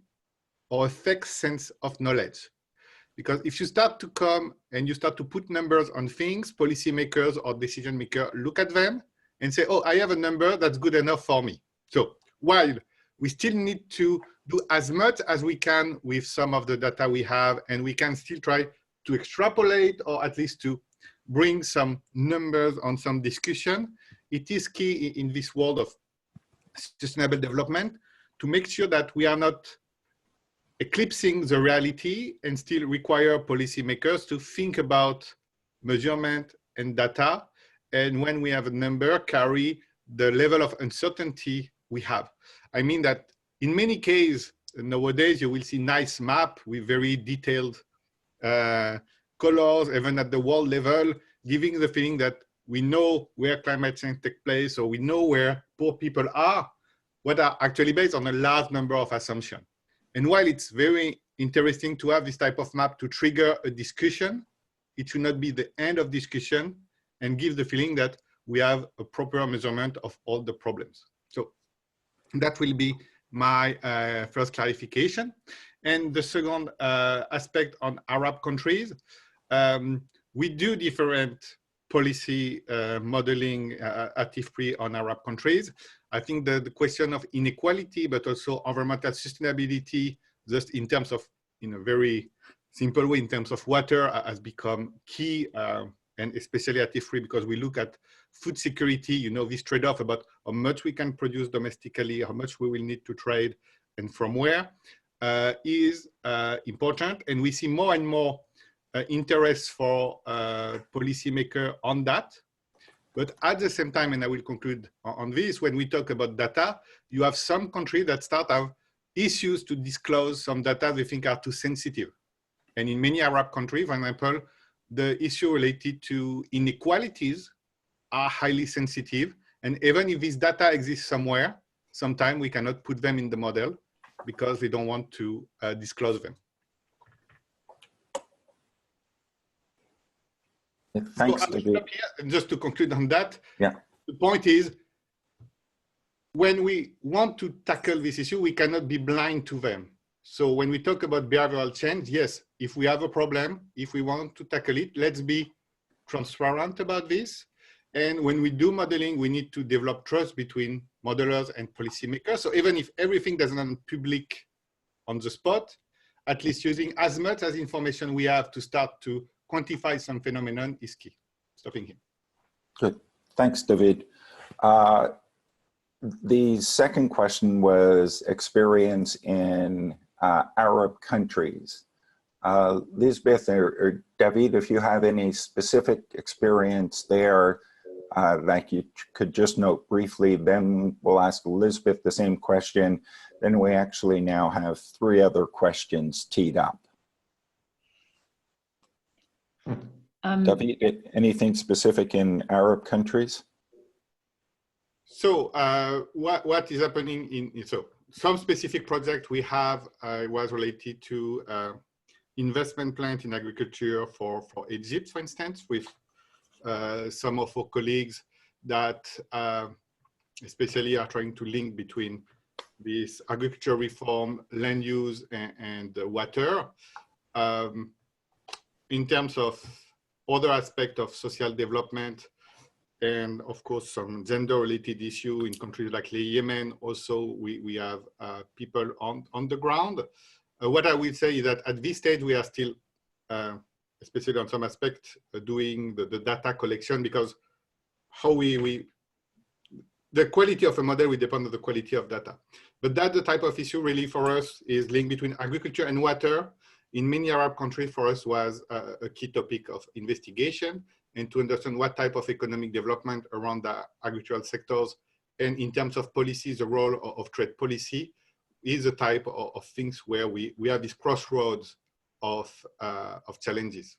or a fake sense of knowledge. Because if you start to come and you start to put numbers on things, policymakers or decision makers look at them and say, oh, I have a number that's good enough for me. So while we still need to do as much as we can with some of the data we have, and we can still try to extrapolate or at least to bring some numbers on some discussion, it is key in this world of sustainable development to make sure that we are not eclipsing the reality and still require policymakers to think about measurement and data. And when we have a number, carry the level of uncertainty we have. I mean that in many cases, nowadays, you will see nice map with very detailed colors, even at the world level, giving the feeling that we know where climate change takes place, or we know where poor people are, what are actually based on a large number of assumptions. And while it's very interesting to have this type of map to trigger a discussion, it should not be the end of discussion and give the feeling that we have a proper measurement of all the problems. So that will be my first clarification. And the second aspect on Arab countries, we do different policy modeling at IFPRI on Arab countries. I think the question of inequality, but also environmental sustainability, just in terms of, in a very simple way, in terms of water, has become key, and especially at IFPRI, because we look at food security, you know, this trade-off about how much we can produce domestically, how much we will need to trade, and from where, is important. And we see more and more interest for policymakers on that. But at the same time, and I will conclude on this, when we talk about data, you have some countries that start have issues to disclose some data they think are too sensitive. And in many Arab countries, for example, the issue related to inequalities are highly sensitive. And even if this data exists somewhere, sometimes we cannot put them in the model because they don't want to disclose them. Thanks, so David. Just to conclude on that, yeah. The point is, when we want to tackle this issue, we cannot be blind to them. So when we talk about behavioral change, yes, if we have a problem, if we want to tackle it, let's be transparent about this. And when we do modeling, we need to develop trust between modelers and policymakers. So even if everything doesn't have public on the spot, at least using as much as information we have to start to quantify some phenomenon is key. Stopping here. Good. Thanks, David. The second question was experience in Arab countries. Liesbeth or David, if you have any specific experience there that you could just note briefly, then we'll ask Liesbeth the same question. Then we actually now have 3 other questions teed up. David, anything specific in Arab countries? So what is happening so some specific project we have was related to investment plan in agriculture for Egypt, for instance, with some of our colleagues that especially are trying to link between this agriculture reform, land use, and water. In terms of other aspects of social development, and of course, some gender-related issue in countries like Yemen. Also, we have people on the ground. What I will say is that at this stage, we are still, especially on some aspects, doing the data collection, because how the quality of a model will depend on the quality of data. But that's the type of issue really for us is link between agriculture and water. In many Arab countries for us was a key topic of investigation, and to understand what type of economic development around the agricultural sectors, and in terms of policies, the role of trade policy is a type of things where we have these crossroads of challenges.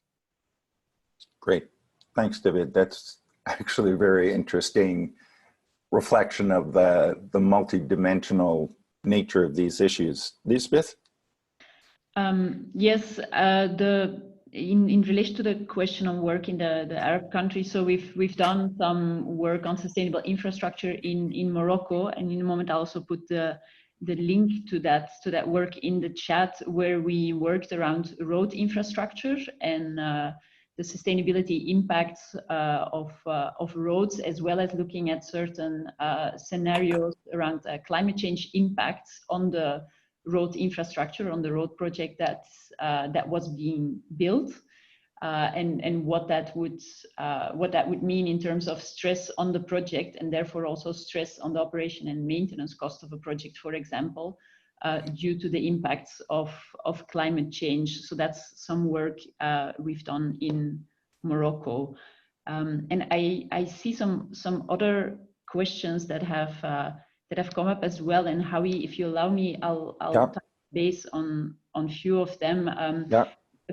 Great, thanks, David. That's actually a very interesting reflection of the multidimensional nature of these issues. Liesbeth? Yes, in relation to the question on work in the Arab countries, so we've done some work on sustainable infrastructure in Morocco, and in a moment I'll also put the link to that work in the chat, where we worked around road infrastructure and the sustainability impacts of roads, as well as looking at certain scenarios around climate change impacts on the road infrastructure, on the road project that was being built, and what that would mean in terms of stress on the project, and therefore also stress on the operation and maintenance cost of a project, for example, due to the impacts of climate change. So that's some work we've done in Morocco. And I see some other questions that have come up as well, and Howie, if you allow me, I'll touch base on few of them. A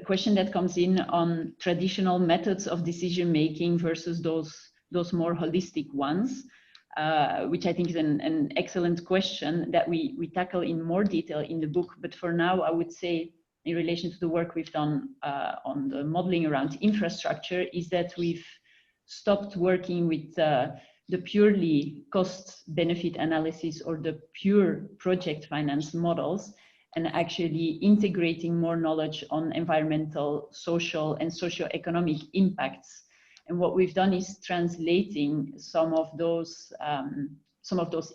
question that comes in on traditional methods of decision making versus those more holistic ones, which I think is an excellent question that we tackle in more detail in the book. But for now, I would say, in relation to the work we've done on the modeling around infrastructure, is that we've stopped working with the purely cost-benefit analysis or the pure project finance models, and actually integrating more knowledge on environmental, social, and socio-economic impacts. And what we've done is translating some of those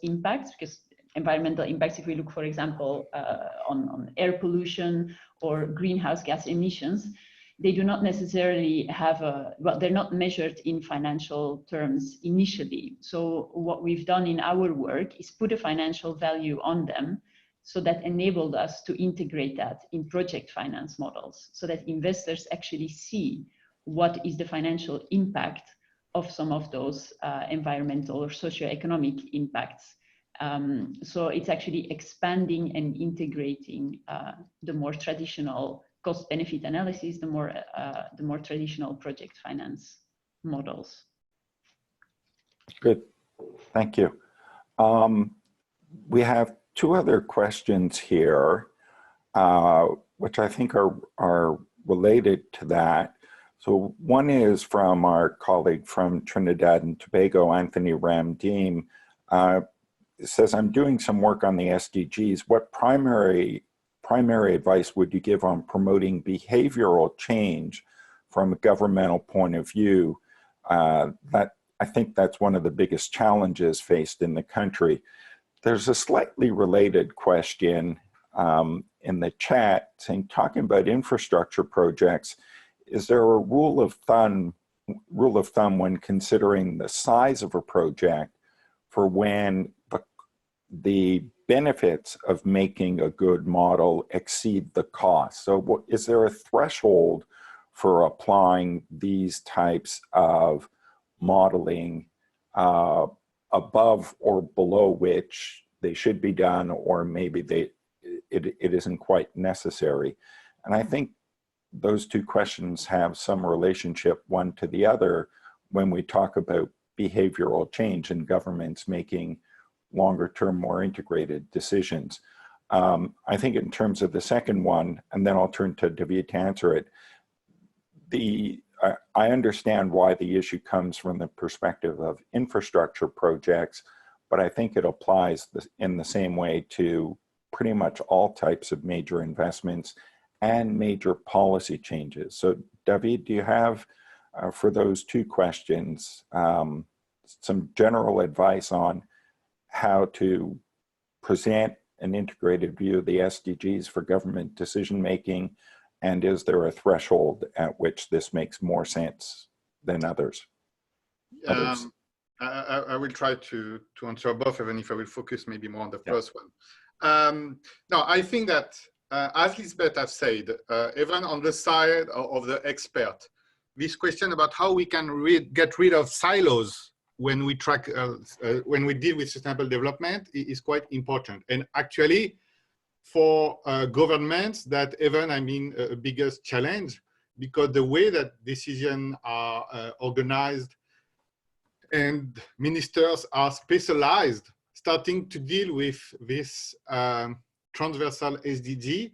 impacts, because environmental impacts, if we look, for example, on air pollution or greenhouse gas emissions, they do not necessarily have they're not measured in financial terms initially. So what we've done in our work is put a financial value on them, so that enabled us to integrate that in project finance models, so that investors actually see what is the financial impact of some of those environmental or socioeconomic impacts. So it's actually expanding and integrating the more traditional cost-benefit analysis, the more traditional project finance models. Good, thank you. We have 2 other questions here, which I think are related to that. So one is from our colleague from Trinidad and Tobago, Anthony Ramdeem. It says, I'm doing some work on the SDGs. What primary advice would you give on promoting behavioral change from a governmental point of view? I think that's one of the biggest challenges faced in the country. There's a slightly related question in the chat saying, talking about infrastructure projects, is there a rule of thumb rule of thumb when considering the size of a project for when the benefits of making a good model exceed the cost. So is there a threshold for applying these types of modeling above or below which they should be done, or maybe it isn't quite necessary? And I think those two questions have some relationship one to the other when we talk about behavioral change in governments making longer term, more integrated decisions. I think in terms of the second one, and then I'll turn to David to answer it, I understand why the issue comes from the perspective of infrastructure projects, but I think it applies in the same way to pretty much all types of major investments and major policy changes. So David, do you have, for those two questions, some general advice on how to present an integrated view of the SDGs for government decision-making, and is there a threshold at which this makes more sense than others? I will try to answer both, even if I will focus maybe more on the first one. No, I think that, as Liesbeth has said, even on the side of the expert, this question about how we can get rid of silos when we track, when we deal with sustainable development is quite important. And actually, for governments, that even, I mean, a biggest challenge, because the way that decisions are organized and ministers are specialized, starting to deal with this transversal SDG,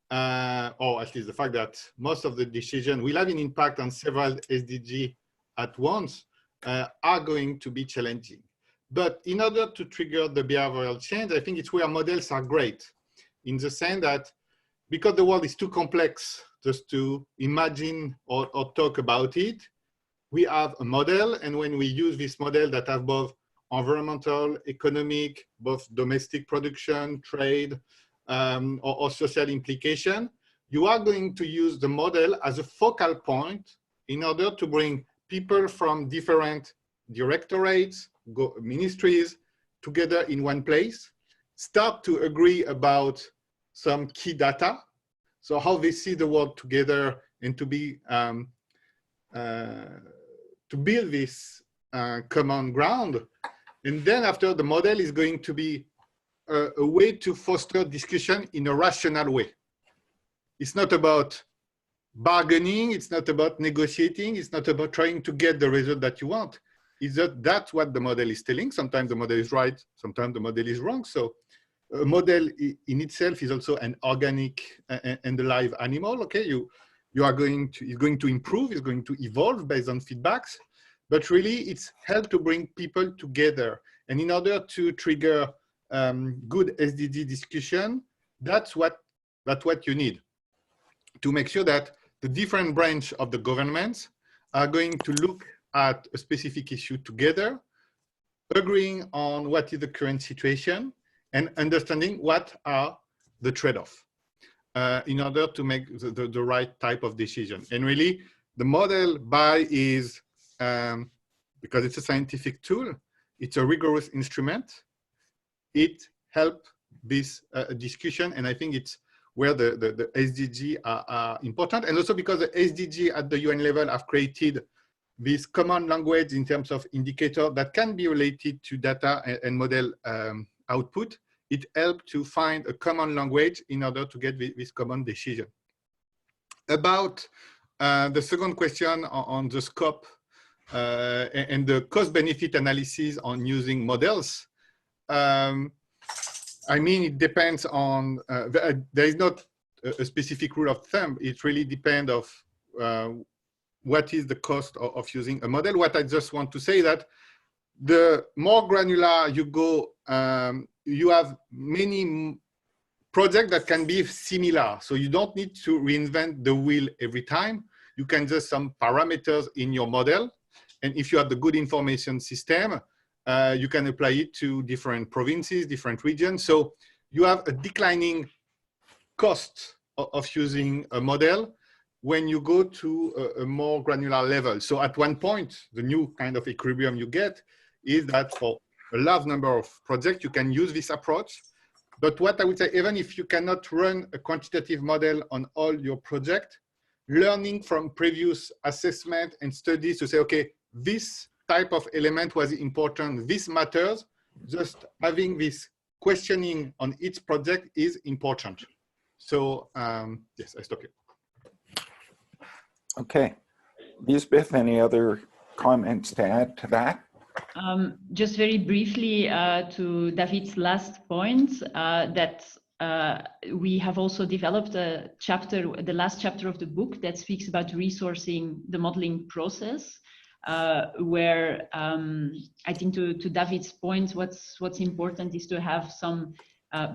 or at least the fact that most of the decisions will have an impact on several SDG at once, are going to be challenging. But in order to trigger the behavioral change, I think it's where models are great, in the sense that because the world is too complex just to imagine or talk about it, we have a model, and when we use this model that have both environmental, economic, both domestic production, trade, or social implication, you are going to use the model as a focal point in order to bring people from different directorates, ministries together in one place, start to agree about some key data, so how they see the world together, and to be to build this common ground. And then after, the model is going to be a way to foster discussion in a rational way. It's not about bargaining, it's not about negotiating, it's not about trying to get the result that you want. It's that that's what the model is telling. Sometimes the model is right, sometimes the model is wrong. So a model in itself is also an organic and a live animal. Okay, you are going to, it's going to improve, it's going to evolve based on feedbacks, but really it's helped to bring people together. And in order to trigger good SDG discussion, that's what you need to make sure that the different branch of the governments are going to look at a specific issue together, agreeing on what is the current situation, and understanding what are the trade-offs in order to make the right type of decision. And really, the model is, because it's a scientific tool, it's a rigorous instrument. It helps this discussion, and I think it's where the SDG are important. And also because the SDG at the UN level have created this common language in terms of indicator that can be related to data and model output. It helped to find a common language in order to get this common decision. About the second question on the scope and the cost-benefit analysis on using models, I mean, it depends on, there is not a specific rule of thumb. It really depends of what is the cost of using a model. What I just want to say that the more granular you go, you have many projects that can be similar. So you don't need to reinvent the wheel every time. You can just some parameters in your model. And if you have the good information system, you can apply it to different provinces, different regions. So you have a declining cost of using a model when you go to a more granular level. So at one point, the new kind of equilibrium you get is that for a large number of projects, you can use this approach. But what I would say, even if you cannot run a quantitative model on all your projects, learning from previous assessment and studies to say, okay, this type of element was important, this matters, just having this questioning on each project is important. So yes, I stop here. Okay. Liesbeth, any other comments to add to that? Just very briefly to David's last point, that we have also developed a chapter, the last chapter of the book that speaks about resourcing the modeling process, where I think to David's point, what's important is to have some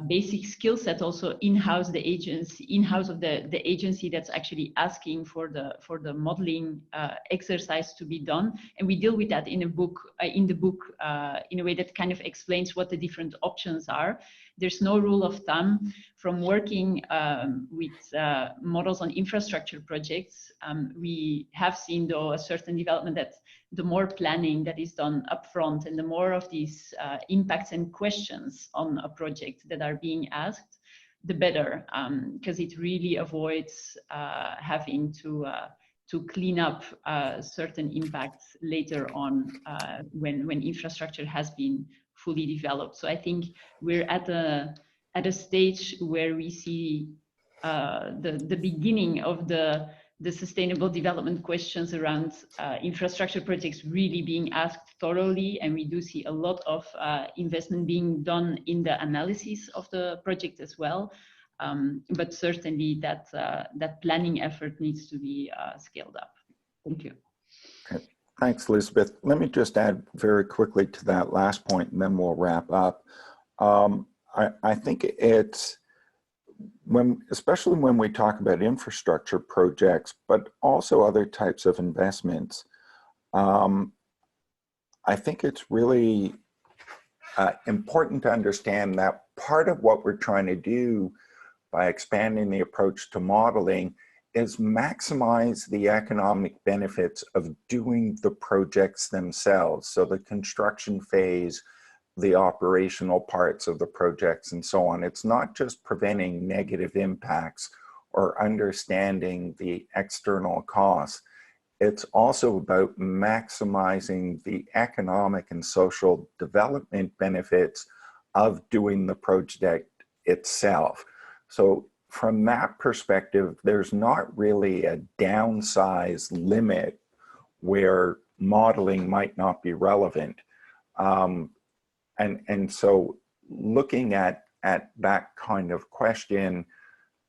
basic skill set also in-house the agency, in-house of the agency that's actually asking for the modeling exercise to be done, and we deal with that in a book in a way that kind of explains what the different options are. There's no rule of thumb. From working with models on infrastructure projects, we have seen though a certain development that the more planning that is done upfront and the more of these impacts and questions on a project that are being asked, the better, because it really avoids having to clean up certain impacts later on when infrastructure has been fully developed. So I think we're at a stage where we see the beginning of the sustainable development questions around infrastructure projects really being asked thoroughly, and we do see a lot of investment being done in the analysis of the project as well. But certainly that planning effort needs to be scaled up. Thank you. Okay. Thanks, Liesbeth. Let me just add very quickly to that last point, and then we'll wrap up. I think it's, especially when we talk about infrastructure projects, but also other types of investments, I think it's really important to understand that part of what we're trying to do by expanding the approach to modeling is maximize the economic benefits of doing the projects themselves. So the construction phase, the operational parts of the projects and so on. It's not just preventing negative impacts or understanding the external costs. It's also about maximizing the economic and social development benefits of doing the project itself. So from that perspective, there's not really a downside limit where modeling might not be relevant. And so looking at that kind of question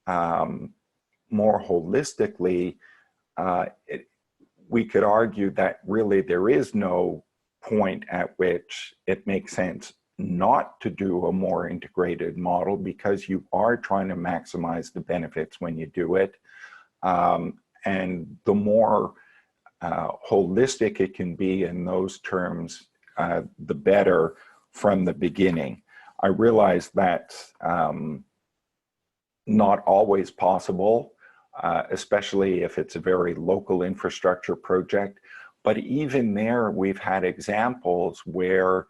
more holistically, we could argue that really there is no point at which it makes sense not to do a more integrated model, because you are trying to maximize the benefits when you do it. And the more holistic it can be in those terms, the better from the beginning. I realize that's not always possible, especially if it's a very local infrastructure project. But even there, we've had examples where,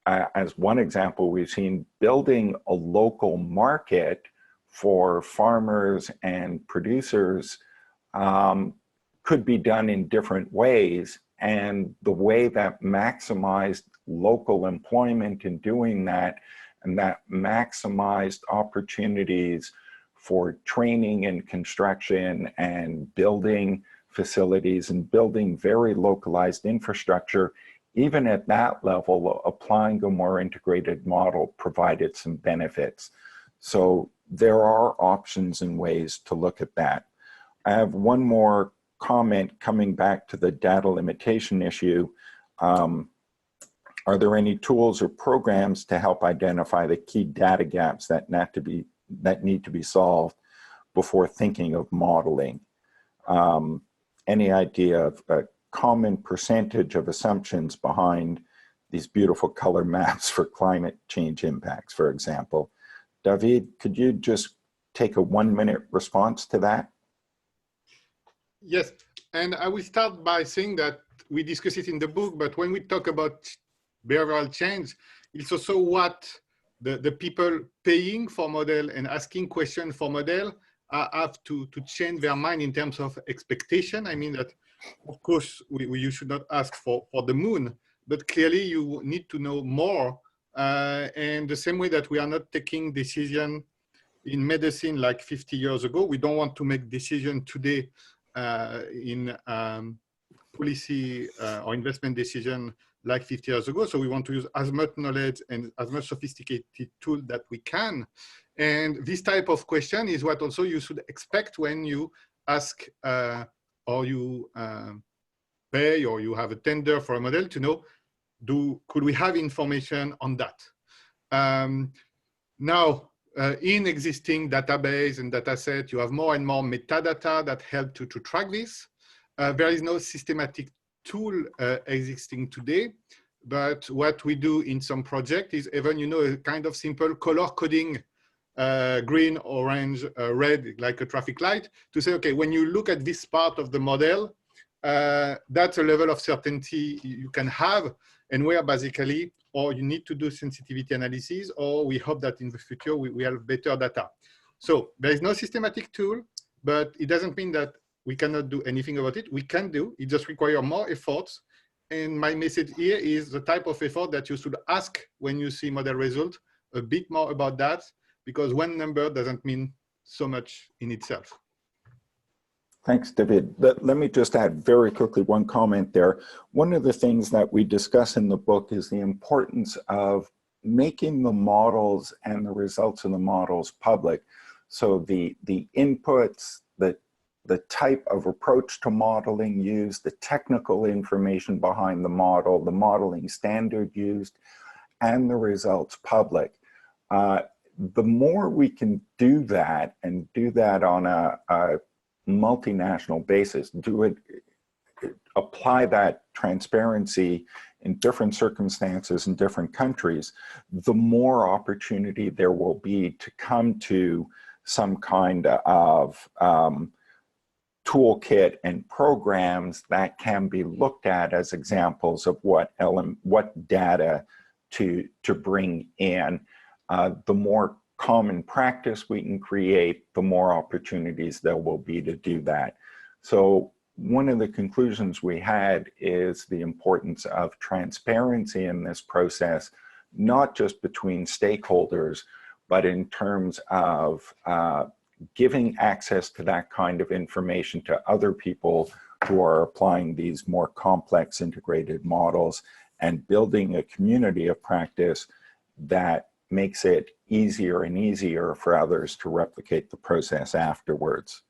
as one example, we've seen building a local market for farmers and producers could be done in different ways. And the way that maximized local employment in doing that, and that maximized opportunities for training and construction and building facilities and building very localized infrastructure, even at that level, applying a more integrated model provided some benefits. So there are options and ways to look at that. I have one more comment coming back to the data limitation issue. Are there any tools or programs to help identify the key data gaps that need to be solved before thinking of modeling? Any idea of a common percentage of assumptions behind these beautiful color maps for climate change impacts, for example? David, could you just take a 1-minute response to that? Yes, and I will start by saying that we discuss it in the book, but when we talk about behavioral change, it's also what the people paying for model and asking questions for model have to change their mind in terms of expectation. I mean that, of course, you should not ask for the moon, but clearly you need to know more. And the same way that we are not taking decision in medicine like 50 years ago, we don't want to make decision today in policy or investment decision like 50 years ago. So we want to use as much knowledge and as much sophisticated tool that we can. And this type of question is what also you should expect when you ask or you pay or you have a tender for a model to know, could we have information on that? Now, in existing database and dataset, you have more and more metadata that help to track this. There is no systematic tool existing today, but what we do in some project is even, you know, a kind of simple color coding, green, orange, red, like a traffic light, to say, okay, when you look at this part of the model, that's a level of certainty you can have, and where basically, or you need to do sensitivity analysis, or we hope that in the future we have better data. So there is no systematic tool, but it doesn't mean that we cannot do anything about it. We can do, it just requires more efforts. And my message here is the type of effort that you should ask when you see model result, a bit more about that, because one number doesn't mean so much in itself. Thanks, David. Let me just add very quickly one comment there. One of the things that we discuss in the book is the importance of making the models and the results of the models public. So the inputs, the type of approach to modeling used, the technical information behind the model, the modeling standard used, and the results public. The more we can do that, and do that on a multinational basis, apply that transparency in different circumstances in different countries, the more opportunity there will be to come to some kind of toolkit and programs that can be looked at as examples of what data to bring in. The more common practice we can create, the more opportunities there will be to do that. So one of the conclusions we had is the importance of transparency in this process, not just between stakeholders, but in terms of giving access to that kind of information to other people who are applying these more complex integrated models, and building a community of practice that makes it easier and easier for others to replicate the process afterwards.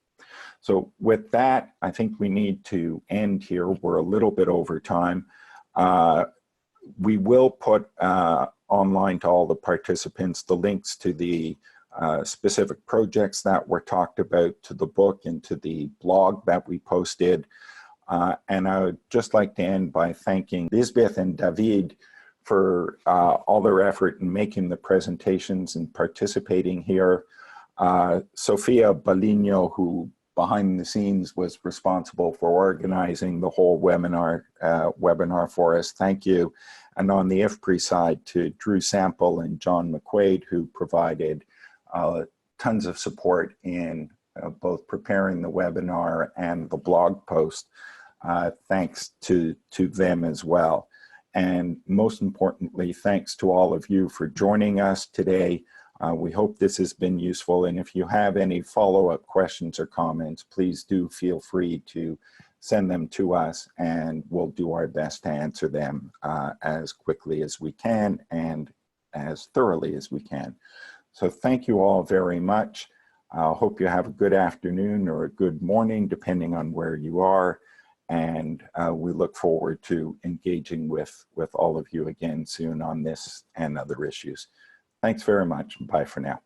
So with that, I think we need to end here. We're a little bit over time. We will put online to all the participants the links to the specific projects that were talked about, to the book and to the blog that we posted. And I would just like to end by thanking Liesbeth and David for all their effort in making the presentations and participating here. Sophia Baligno, who behind the scenes was responsible for organizing the whole webinar for us, thank you. And on the IFPRI side, to Drew Sample and John McQuaid, who provided tons of support in both preparing the webinar and the blog post. Thanks to them as well. And most importantly, thanks to all of you for joining us today. We hope this has been useful. And if you have any follow-up questions or comments, please do feel free to send them to us, and we'll do our best to answer them as quickly as we can and as thoroughly as we can. So thank you all very much. I hope you have a good afternoon or a good morning, depending on where you are. And we look forward to engaging with all of you again soon on this and other issues. Thanks very much. Bye for now.